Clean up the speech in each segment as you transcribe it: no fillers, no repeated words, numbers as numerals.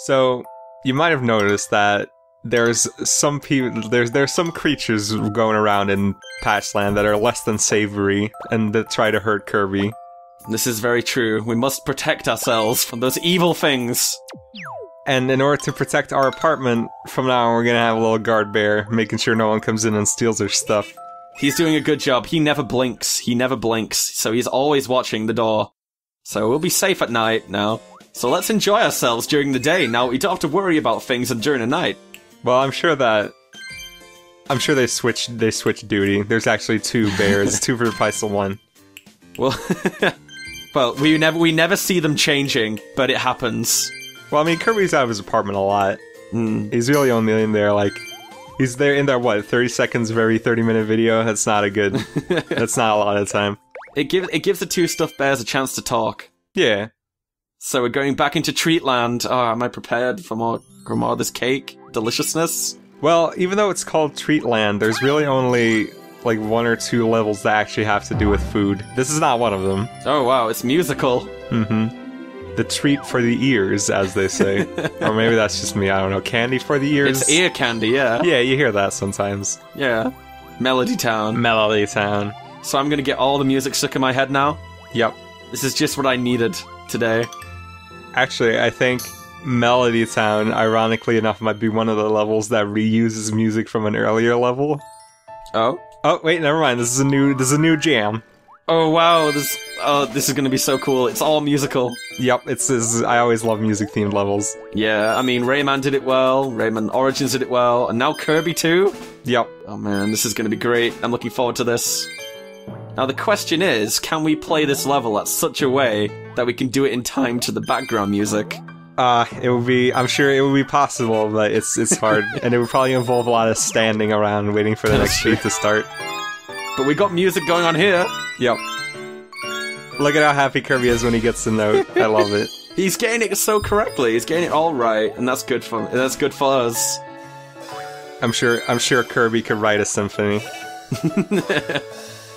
So, you might have noticed that there's some creatures going around in Patchland that are less than savory and that try to hurt Kirby. This is very true. We must protect ourselves from those evil things. And in order to protect our apartment, from now on we're gonna have a little guard bear, making sure no one comes in and steals our stuff. He's doing a good job. He never blinks. So he's always watching the door. So we'll be safe at night now. So let's enjoy ourselves during the day. Now we don't have to worry about things during the night. Well, I'm sure they switch duty. There's actually 2 bears, 2 for the price of 1. Well, well, we never see them changing, but it happens. Well, I mean, Kirby's out of his apartment a lot. He's really only in there, like, he's there in that, what, 30 seconds of every 30-minute video? That's not that's not a lot of time. It gives the 2 stuffed bears a chance to talk. Yeah. So we're going back into Treatland. Oh, am I prepared for more of this cake? Deliciousness? Well, even though it's called Treatland, there's really only, like, 1 or 2 levels that actually have to do with food. This is not one of them. Oh, wow, it's musical. The treat for the ears, as they say. Or maybe that's just me, I don't know. Candy for the ears? It's ear candy, yeah. Yeah, you hear that sometimes. Yeah. Melody Town. Melody Town. So I'm gonna get all the music stuck in my head now? Yep. This is just what I needed today. Actually, I think Melody Town, ironically enough, might be one of the levels that reuses music from an earlier level. Oh? Oh, wait, never mind. This is a new jam. Oh, wow. This is gonna be so cool. It's all musical. Yep, I always love music-themed levels. Yeah, I mean, Rayman did it well, Rayman Origins did it well, and now Kirby too? Yep. Oh man, this is gonna be great. I'm looking forward to this. Now the question is, can we play this level at such a way that we can do it in time to the background music? I'm sure it would be possible, but it's hard, and it would probably involve a lot of standing around waiting for the next beat to start. But we got music going on here. Yep. Look at how happy Kirby is when he gets the note. I love it. He's getting it so correctly. He's getting it all right, and that's good for us. I'm sure Kirby could write a symphony.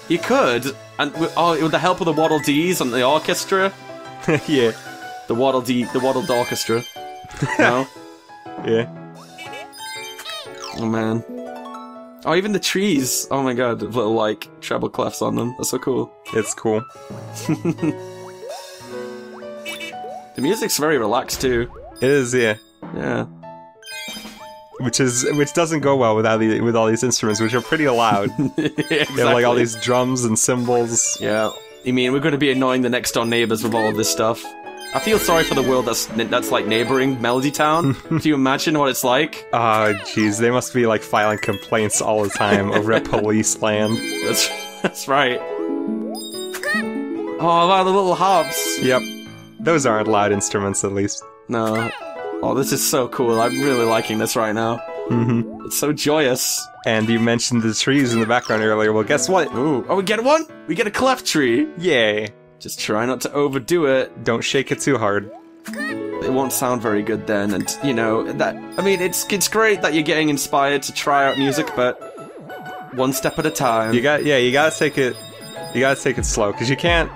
He could, and with the help of the Waddle Dees and the orchestra. Yeah. The Waddled Orchestra. No? Yeah. Oh man. Oh, even the trees. Oh my god, little, like, treble clefs on them. That's so cool. It's cool. The music's very relaxed, too. It is, yeah. Yeah. Which doesn't go well with all these instruments, which are pretty loud. Exactly. They have, like, all these drums and cymbals. Yeah. I mean, we're going to be annoying the next-door neighbors with all of this stuff. I feel sorry for the world that's like neighboring Melody Town. Can you imagine what it's like? Oh, jeez, they must be like filing complaints all the time over at Police Land. That's right. Oh wow, the little harps. Yep, those aren't loud instruments, at least. No. Oh, this is so cool. I'm really liking this right now. It's so joyous. And you mentioned the trees in the background earlier. Well, guess what? Ooh. Oh, we get one? We get a cleft tree. Yay. Just try not to overdo it. Don't shake it too hard. It won't sound very good then, and you know that. I mean, it's great that you're getting inspired to try out music, but one step at a time. You gotta take it slow, because you can't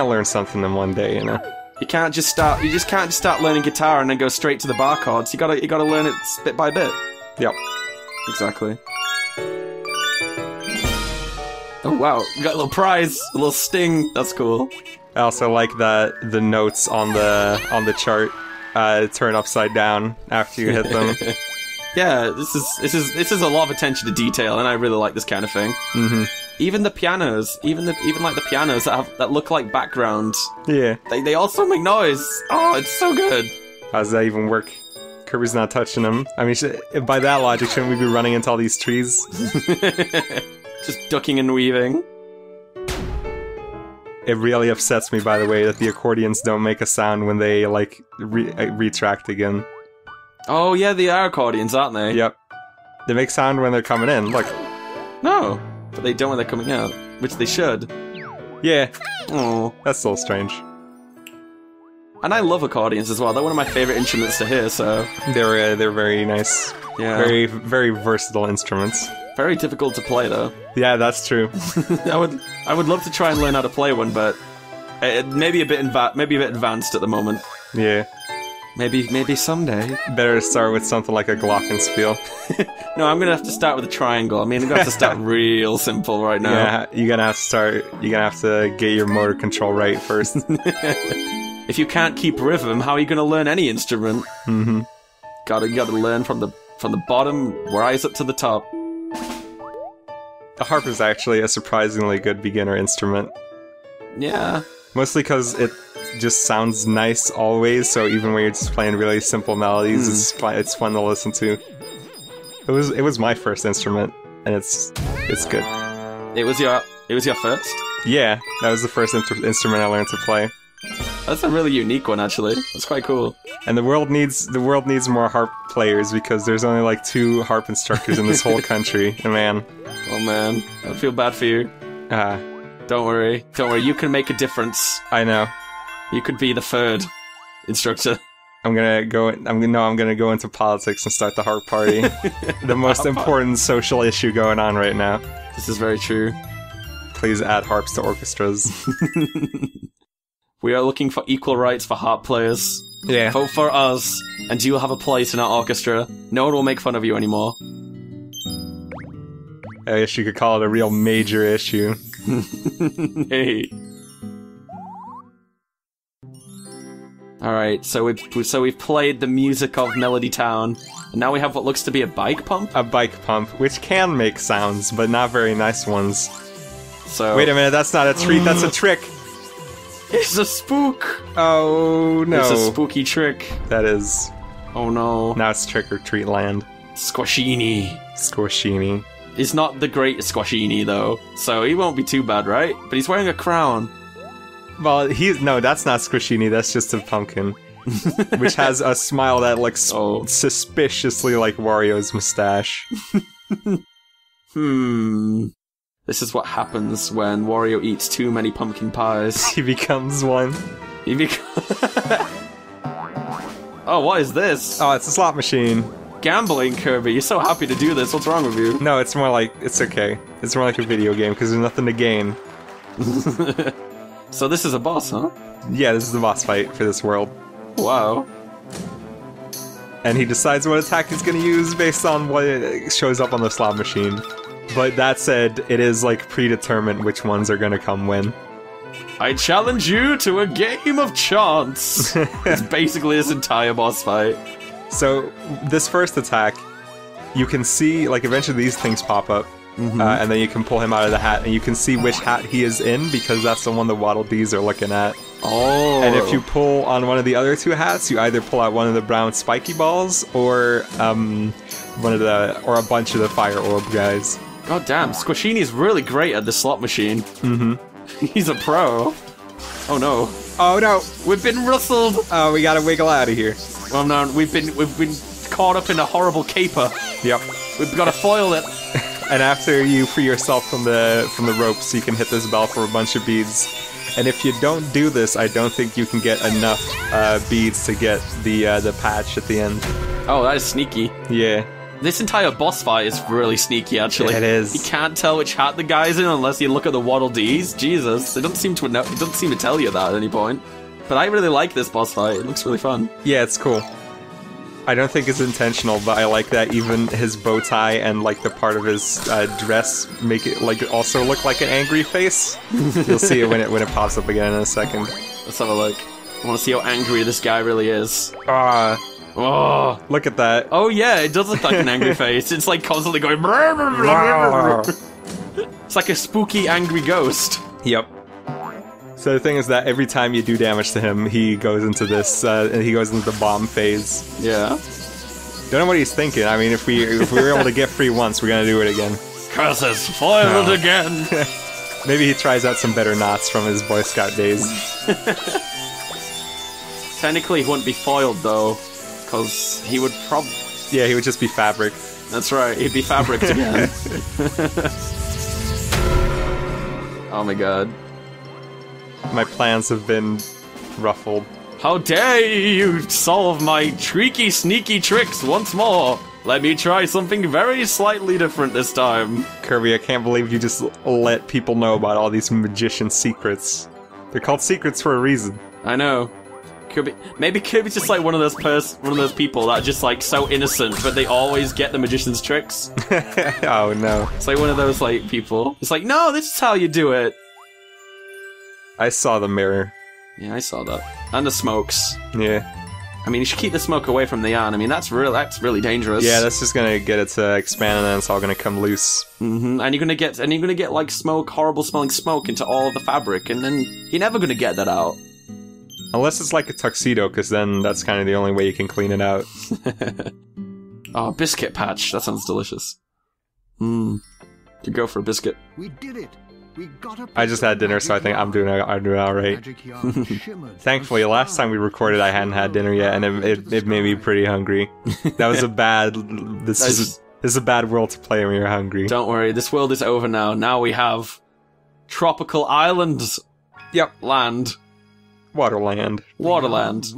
learn something in one day, you know. You can't just start learning guitar and then go straight to the bar chords. You gotta learn it bit by bit. Yep. Exactly. Oh wow, we got a little prize, a little sting. That's cool. I also like that the notes on the chart turn upside down after you hit them. Yeah, this is a lot of attention to detail, and I really like this kind of thing. Even the pianos, even like the pianos that look like background. Yeah. They also make noise. Oh, it's so good. How does that even work? Kirby's not touching them. I mean, by that logic, shouldn't we be running into all these trees? Just ducking and weaving. It really upsets me, by the way, that the accordions don't make a sound when they, like, retract again. Oh, yeah, they are accordions, aren't they? Yep. They make sound when they're coming in, look. No, but they don't when they're coming out, which they should. Yeah. Oh, that's a little strange. And I love accordions as well. They're one of my favorite instruments to hear, so... They're very nice. Yeah. Very, very versatile instruments. Very difficult to play, though. Yeah, that's true. I would love to try and learn how to play one, but maybe a bit advanced at the moment. Yeah. Maybe someday. Better start with something like a glockenspiel. No, I'm gonna have to start with a triangle. I mean, I'm gonna have to start real simple right now. Yeah, you're gonna have to get your motor control right first. If you can't keep rhythm, how are you gonna learn any instrument? Mm-hmm. Gotta learn from the bottom, rise up to the top. The harp is actually a surprisingly good beginner instrument. Yeah. Mostly because it just sounds nice always, so even when you're just playing really simple melodies, it's fun to listen to. It was my first instrument, and it's good. It was your first? Yeah, that was the first instrument I learned to play. That's a really unique one, actually. That's quite cool. And the world needs more harp players because there's only like 2 harp instructors in this whole country. And man, oh man, I feel bad for you. Don't worry, you can make a difference. I know. You could be the 3rd instructor. I'm gonna go into politics and start the harp party. The most important social issue going on right now. This is very true. Please add harps to orchestras. We are looking for equal rights for harp players. Yeah. Vote for us, and you will have a place in our orchestra. No one will make fun of you anymore. I guess you could call it a real major issue. Hey. Alright, so we've played the music of Melody Town, and now we have what looks to be a bike pump? A bike pump, which can make sounds, but not very nice ones. So... Wait a minute, that's not a treat, that's a trick! It's a spook! Oh no. It's a spooky trick. That is... Oh no. Now it's trick or treat land. Squashini. Squashini. He's not the great Squashini, though, so he won't be too bad, right? But he's wearing a crown. Well, no, that's not Squashini, that's just a pumpkin. Which has a smile that looks suspiciously like Wario's mustache. This is what happens when Wario eats too many pumpkin pies. He becomes one. Oh, what is this? Oh, it's a slot machine. Gambling, Kirby. You're so happy to do this. What's wrong with you? No, it's more like... It's okay. It's more like a video game, because there's nothing to gain. So this is a boss, huh? Yeah, this is the boss fight for this world. Wow. And he decides what attack he's gonna use based on what shows up on the slot machine. But that said, it is like predetermined which ones are gonna come when. I challenge you to a game of chance! It's basically this entire boss fight. So, this first attack, you can see, like, eventually these things pop up. And then you can pull him out of the hat, and you can see which hat he is in, because that's the one the Waddle Dees are looking at. Oh. And if you pull on one of the other 2 hats, you either pull out one of the brown spiky balls, or a bunch of the fire orb guys. God damn, Squashini's really great at the slot machine. He's a pro. Oh no. Oh no! We've been rustled! Oh, we gotta wiggle out of here. Oh no, we've been caught up in a horrible caper. Yep. We've gotta foil it. And after you free yourself from the ropes, you can hit this bell for a bunch of beads. And if you don't do this, I don't think you can get enough beads to get the patch at the end. Oh, that is sneaky. Yeah. This entire boss fight is really sneaky, actually. It is. You can't tell which hat the guy's in unless you look at the Waddle Dees. Jesus, it doesn't seem to tell you that at any point. But I really like this boss fight. It looks really fun. Yeah, it's cool. I don't think it's intentional, but I like that even his bow tie and like the part of his dress make it like also look like an angry face. You'll see it when it pops up again in a second. Let's have a look. I want to see how angry this guy really is. Oh, look at that. Oh yeah, it does look like an angry face. It's like constantly going. It's like a spooky, angry ghost. Yep. So the thing is that every time you do damage to him, he goes into this, he goes into the bomb phase. Yeah. Don't know what he's thinking. I mean, if we were able to get free once, we're gonna do it again. Curses, foiled again! Maybe he tries out some better knots from his Boy Scout days. Technically, he wouldn't be foiled, though, because he would probably... Yeah, he would just be fabric. That's right, he'd be fabricked again. Oh my god. My plans have been ruffled. How dare you solve my tricky, sneaky tricks once more! Let me try something very slightly different this time. Kirby, I can't believe you just let people know about all these magician secrets. They're called secrets for a reason. I know. Maybe Kirby's just like one of those people that are just like so innocent, but they always get the magician's tricks. Oh no. It's like one of those like people. It's like, no, this is how you do it. I saw the mirror. Yeah, I saw that. And the smokes. Yeah. I mean, you should keep the smoke away from the yarn. I mean, that's really dangerous. Yeah, that's just gonna get it to expand, and then it's all gonna come loose. Mm-hmm. And you're gonna get like smoke, horrible smelling smoke into all of the fabric, and then you're never gonna get that out. Unless it's like a tuxedo, because then that's kind of the only way you can clean it out. Oh, biscuit patch. That sounds delicious. Could go for a biscuit. We did it. We got a I just had dinner, so I think I'm doing all right. Thankfully, last time we recorded, I hadn't had dinner yet, and it made me pretty hungry. That was a bad. This is a bad world to play when you're hungry. Don't worry, this world is over now. Now we have tropical islands. Yep, land. Waterland. Waterland.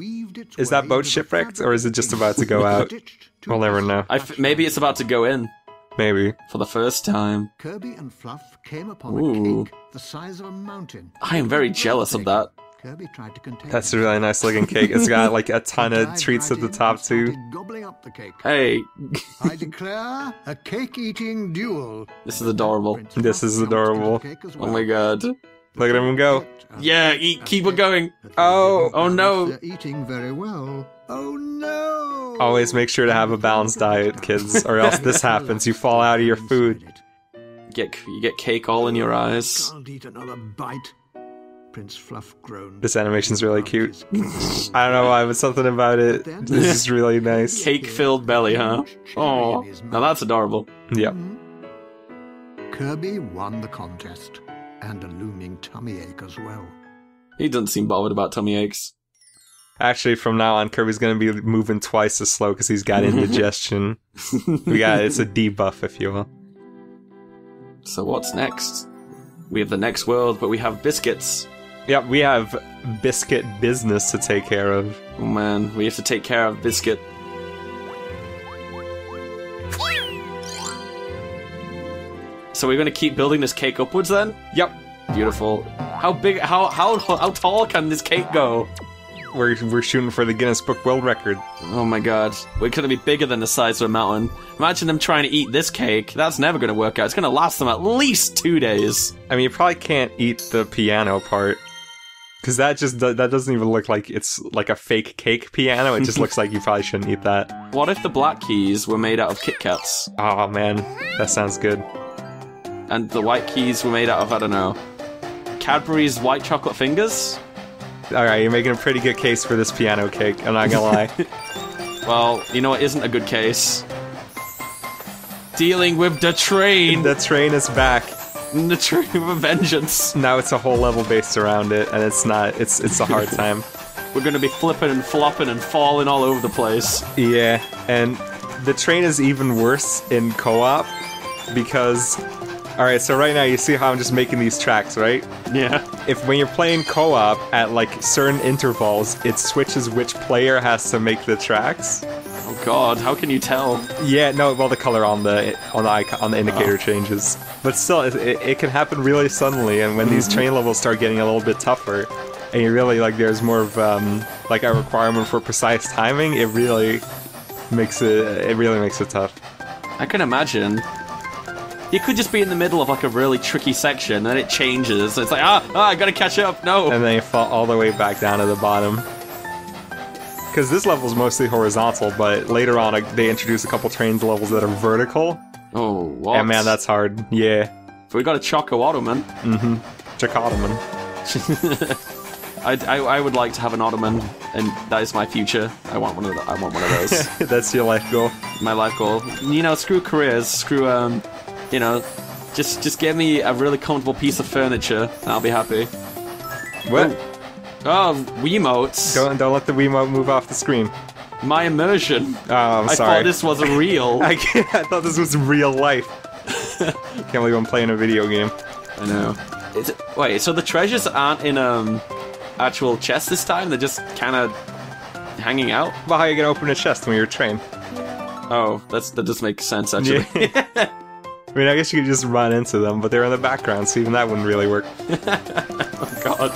Is that boat shipwrecked, or is it just about to go out? We'll never know. Maybe it's about to go in. Maybe. For the first time. Kirby and Fluff came upon a cake the size of a mountain. I am very jealous of that. Kirby tried to contain That's a really nice looking cake. It's got like a ton of treats at the top too. Gobbling up the cake. Hey. I declare a cake-eating duel. This is adorable. This is adorable. Oh my god. Look at him go. Yeah, keep it going. Oh no. They're eating very well. Oh no. Always make sure to have a balanced diet, kids, or else this happens. You fall out of your food. You get cake all in your eyes. Can't eat another bite. Prince Fluff groaned. This animation's really cute. I don't know why, but something about it is just really nice. Cake-filled belly, huh? Oh, now that's adorable. Yep. Kirby won the contest, and a looming tummy ache as well. He doesn't seem bothered about tummy aches. Actually, from now on, Kirby's gonna be moving twice as slow because he's got indigestion. It's a debuff, if you will. So what's next? We have the next world, but we have biscuits. Yep, we have biscuit business to take care of. Oh man, we have to take care of Biscuit. So we're gonna keep building this cake upwards then? Yep. Beautiful. How big? How tall can this cake go? We're shooting for the Guinness Book World Record. Oh my god. We're gonna be bigger than the size of a mountain. Imagine them trying to eat this cake. That's never gonna work out. It's gonna last them at least 2 days. I mean, you probably can't eat the piano part. Because that doesn't even look like it's like a fake cake piano. It just looks like you probably shouldn't eat that. What if the black keys were made out of Kit Kats? Oh man, that sounds good. And the white keys were made out of, I don't know, Cadbury's white chocolate fingers? Alright, you're making a pretty good case for this piano cake, I'm not gonna lie. Well, you know what isn't a good case? Dealing with the train! The train is back. The train of a vengeance. Now it's a whole level based around it, and it's a hard time. We're gonna be flipping and flopping and falling all over the place. Yeah, and the train is even worse in co-op, because... Alright, so right now you see how I'm just making these tracks, right? Yeah. When you're playing co-op at like certain intervals, it switches which player has to make the tracks. Oh god, how can you tell? Yeah, no, well the color on the icon, on the indicator changes. But still, it can happen really suddenly, and when these train levels start getting a little bit tougher, and you really like there's more of like a requirement for precise timing, it really makes it tough. I can imagine. You could just be in the middle of like a really tricky section, and it changes. It's like, I gotta catch up, no! And then you fall all the way back down to the bottom. Because this level's mostly horizontal, but later on they introduce a couple train levels that are vertical. Oh, what? And man, that's hard. Yeah. But we got a Choco Ottoman. Mm-hmm. Choco-Ottoman. I would like to have an Ottoman, and that is my future. I want one of those. That's your life goal. My life goal. You know, screw careers, screw you know, just give me a really comfortable piece of furniture, and I'll be happy. What? Oh, Wiimotes. Don't let the Wiimote move off the screen. My immersion. Oh, I'm sorry. I thought this was real. I thought this was real life. Can't believe I'm playing a video game. I know. Wait, so the treasures aren't in actual chests this time? They're just kind of hanging out? Well, how are you gonna open a chest when you're trained? Oh, that does make sense, actually. Yeah. I mean, I guess you could just run into them, but they're in the background, so even that wouldn't really work. Oh god.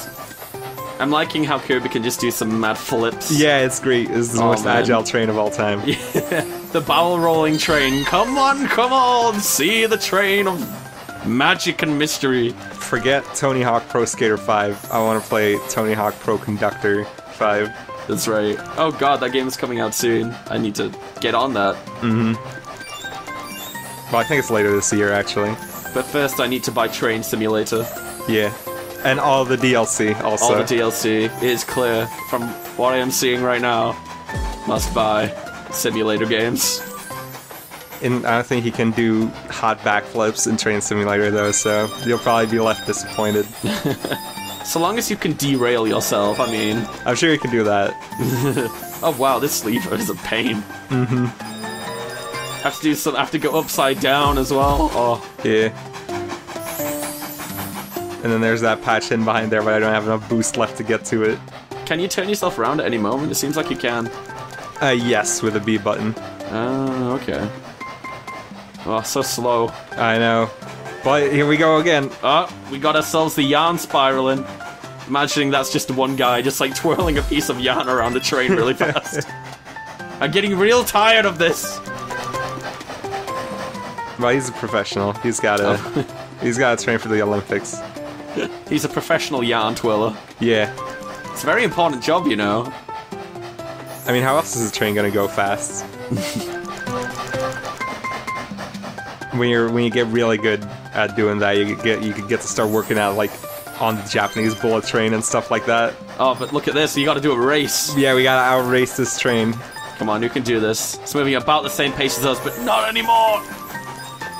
I'm liking how Kirby can just do some mad flips. Yeah, it's great. It's the most agile train of all time. Yeah, the barrel rolling train. Come on, see the train of magic and mystery. Forget Tony Hawk Pro Skater 5. I want to play Tony Hawk Pro Conductor 5. That's right. Oh god, that game is coming out soon. I need to get on that. Well, I think it's later this year, actually. But first I need to buy Train Simulator. Yeah. And all the DLC, also. All the DLC is clear from what I am seeing right now. Must buy simulator games. And I don't think he can do hot backflips in Train Simulator, though, so you'll probably be left disappointed. So long as you can derail yourself, I mean... I'm sure you can do that. Oh wow, this sleever is a pain. Have to go upside down as well. Oh. Yeah. And then there's that patch hidden behind there, but I don't have enough boost left to get to it. Can you turn yourself around at any moment? It seems like you can. Yes, with a B button. Oh, okay. Oh, so slow. I know. But here we go again. Oh, we got ourselves the yarn spiraling. Imagining that's just one guy just like twirling a piece of yarn around the train really fast. I'm getting real tired of this. Well, he's a professional. He's gotta train for the Olympics. He's a professional yarn twirler. Yeah. It's a very important job, you know. I mean, how else is the train gonna go fast? when you get really good at doing that, you could get to start working out like on the Japanese bullet train and stuff like that. Oh, but look at this! You got to do a race. Yeah, we gotta outrace this train. Come on, you can do this. It's moving about the same pace as us, but not anymore.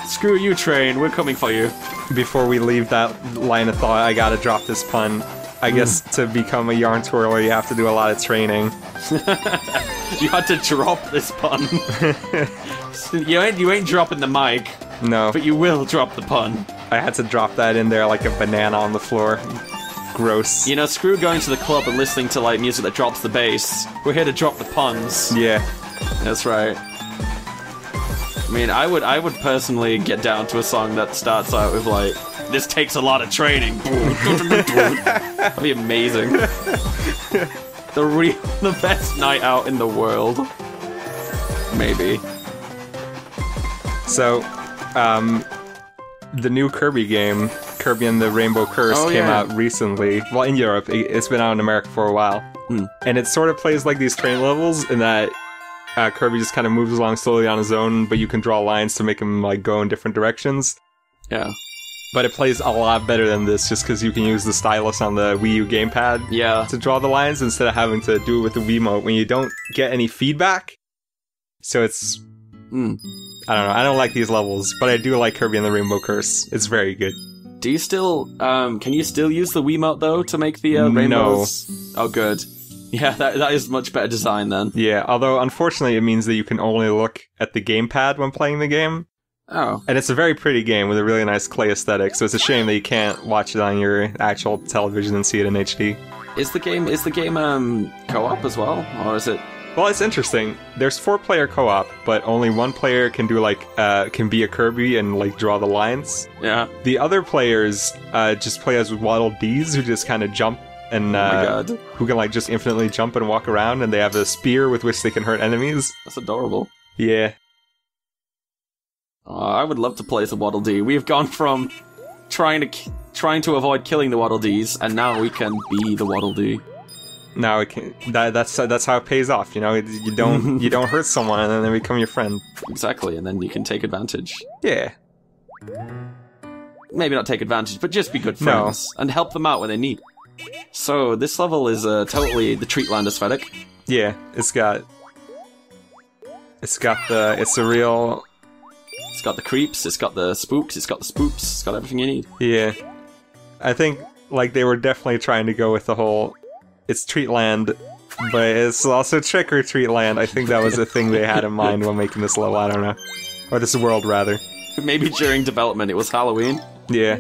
Screw you, train. We're coming for you. Before we leave that line of thought, I gotta drop this pun. I guess to become a yarn twirler, you have to do a lot of training. You had to drop this pun. You ain't dropping the mic. No. But you will drop the pun. I had to drop that in there like a banana on the floor. Gross. You know, screw going to the club and listening to like music that drops the bass. We're here to drop the puns. Yeah. That's right. I mean, I would personally get down to a song that starts out with like, "This takes a lot of training." That'd be amazing. The best night out in the world. Maybe. So, the new Kirby game, Kirby and the Rainbow Curse, came out recently. Well, in Europe. It's been out in America for a while. And it sort of plays like these train levels in that Kirby just kind of moves along slowly on his own, but you can draw lines to make him like go in different directions. Yeah. But it plays a lot better than this just because you can use the stylus on the Wii U gamepad to draw the lines instead of having to do it with the Wiimote when you don't get any feedback. So it's... I don't know, I don't like these levels, but I do like Kirby and the Rainbow Curse. It's very good. Do you still, can you still use the Wiimote though to make the rainbows? No. Oh good. Yeah, that is much better design then. Yeah, although unfortunately it means that you can only look at the gamepad when playing the game. Oh. And it's a very pretty game with a really nice clay aesthetic, so it's a shame that you can't watch it on your actual television and see it in HD. Is the game co-op as well, or is it? Well, it's interesting. There's 4-player co-op, but only one player can do can be a Kirby and like draw the lines. Yeah. The other players just play as Waddle Dees who just kind of jump and who can like just infinitely jump and walk around, and they have a spear with which they can hurt enemies. That's adorable. Yeah. I would love to play as a Waddle Dee. We've gone from trying to avoid killing the Waddle Dees, and now we can be the Waddle Dee. Now it can. That's how it pays off. You know, you don't hurt someone, and then they become your friend. Exactly, and then you can take advantage. Yeah. Maybe not take advantage, but just be good friends and help them out when they need. So this level is totally the Treatland aesthetic. Yeah, it's a real. It's got the creeps, it's got the spooks, it's got the spoops, it's got everything you need. Yeah. I think, like, they were definitely trying to go with the whole, it's Treatland, but it's also Trick or Treatland. I think that was the thing they had in mind when making this level, I don't know. Or this world, rather. Maybe during development it was Halloween? Yeah.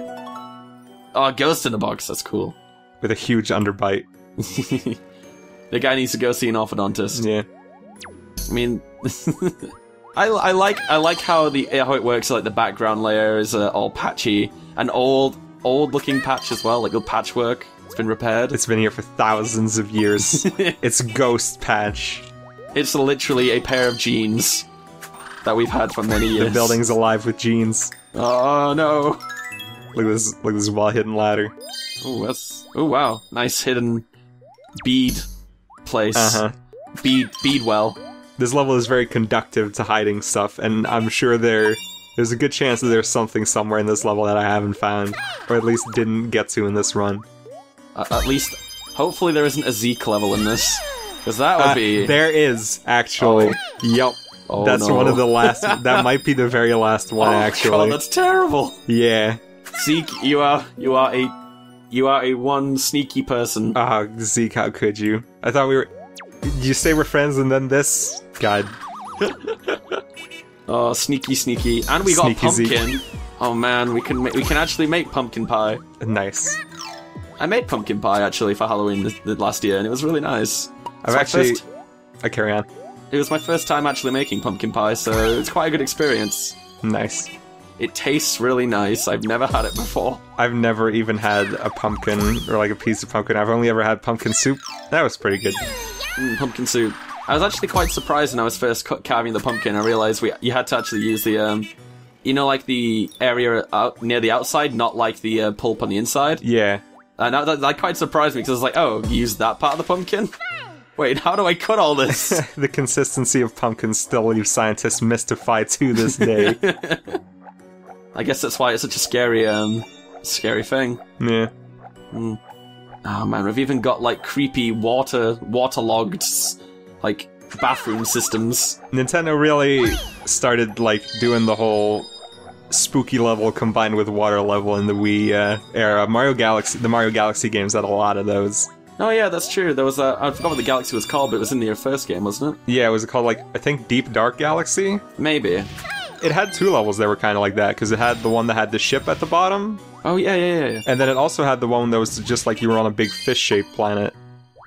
Oh, Ghost in the Box, that's cool. With a huge underbite. The guy needs to go see an orthodontist. Yeah. I mean... I like how it works. Like the background layer is all patchy, an old looking patch as well, like the patchwork. It's been repaired. It's been here for thousands of years. It's Ghost Patch. It's literally a pair of jeans that we've had for many years. The building's alive with jeans. Oh no! Look at this well-hidden ladder. Oh, oh wow, nice hidden bead place. Bead well. This level is very conductive to hiding stuff, and I'm sure there's a good chance that there's something somewhere in this level that I haven't found, or at least didn't get to in this run. At least, hopefully there isn't a Zeke level in this, because that would be... There is, actually. Oh. Yup. Oh, that's no. one of the last... That might be the very last one, actually. God, that's terrible! Yeah. Zeke, you are a one sneaky person. Oh, Zeke, how could you? I thought we were... You say we're friends and then this? God. Oh, sneaky. And we got Sneaky pumpkin. Zeke. Oh man, we can actually make pumpkin pie. Nice. I made pumpkin pie, actually, for Halloween the last year, and it was really nice. I carry on. It was my first time actually making pumpkin pie, so it's quite a good experience. Nice. It tastes really nice. I've never had it before. I've never even had a pumpkin, or like a piece of pumpkin. I've only ever had pumpkin soup. That was pretty good. Pumpkin soup. I was actually quite surprised when I was first carving the pumpkin. I realized you had to actually use the, you know, like the area out near the outside, not like the pulp on the inside. Yeah. And that quite surprised me, because I was like, oh, you used that part of the pumpkin? Wait, how do I cut all this? The consistency of pumpkins still leaves scientists mystified to this day. I guess that's why it's such a scary thing. Yeah. Oh man, we've even got like creepy waterlogged, like bathroom systems. Nintendo really started like doing the whole spooky level combined with water level in the Wii era. The Mario Galaxy games had a lot of those. Oh yeah, that's true. There was I forgot what the Galaxy was called, but it was in the first game, wasn't it? Yeah, it was called like, I think Deep Dark Galaxy? Maybe. It had two levels that were kind of like that, because it had the one that had the ship at the bottom. Oh yeah. And then it also had the one that was just like you were on a big fish-shaped planet.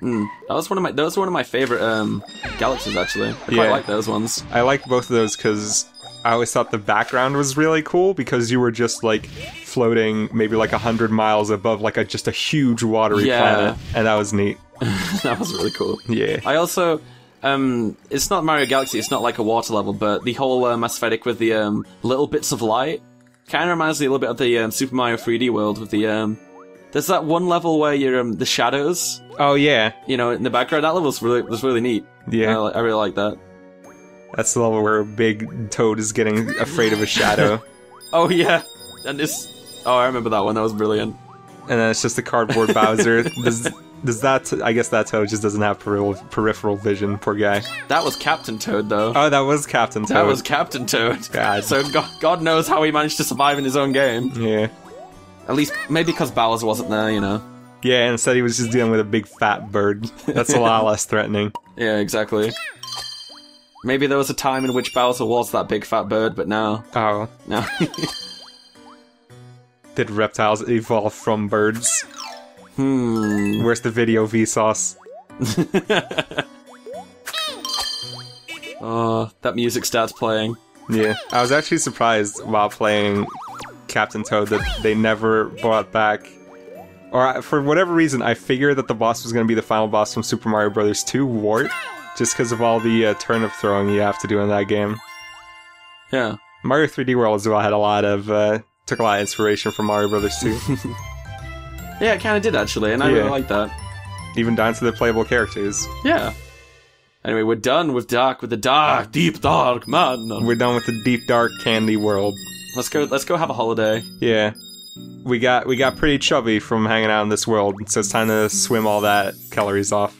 That was one of my favorite galaxies, actually. I quite like those ones. I liked both of those because I always thought the background was really cool, because you were just like floating maybe like 100 miles above like just a huge watery planet, and that was neat. That was really cool. Yeah. I also it's not Mario Galaxy, it's not like a water level, but the whole aesthetic with the little bits of light kind of reminds me a little bit of the Super Mario 3D world with the there's that one level where you're the shadows. Oh yeah. You know, in the background. That level was really neat. Yeah. I really like that. That's the level where Big Toad is getting afraid of a shadow. Oh yeah. And I remember that one. That was brilliant. And then it's just the cardboard Bowser. Does that... I guess that Toad just doesn't have peripheral vision, poor guy. That was Captain Toad, though. Oh, that was Captain Toad. That was Captain Toad. God. So God knows how he managed to survive in his own game. Yeah. At least, maybe because Bowser wasn't there, you know. Yeah, instead he was just dealing with a big fat bird. That's a lot less threatening. Yeah, exactly. Maybe there was a time in which Bowser was that big fat bird, but now... Oh. No. Did reptiles evolve from birds? Where's the video Vsauce? Oh, that music starts playing. Yeah. I was actually surprised while playing Captain Toad that they never brought back... Or for whatever reason, I figured that the boss was going to be the final boss from Super Mario Bros. 2, Wart, just because of all the turnip throwing you have to do in that game. Yeah. Mario 3D World as well had a lot of... took a lot of inspiration from Mario Bros. 2. Yeah, it kind of did, actually, and I really like that. Even down to the playable characters. Yeah. Anyway, we're done with the dark, deep dark man. We're done with the deep dark candy world. Let's go have a holiday. Yeah. We got pretty chubby from hanging out in this world, so it's time to swim all that calories off.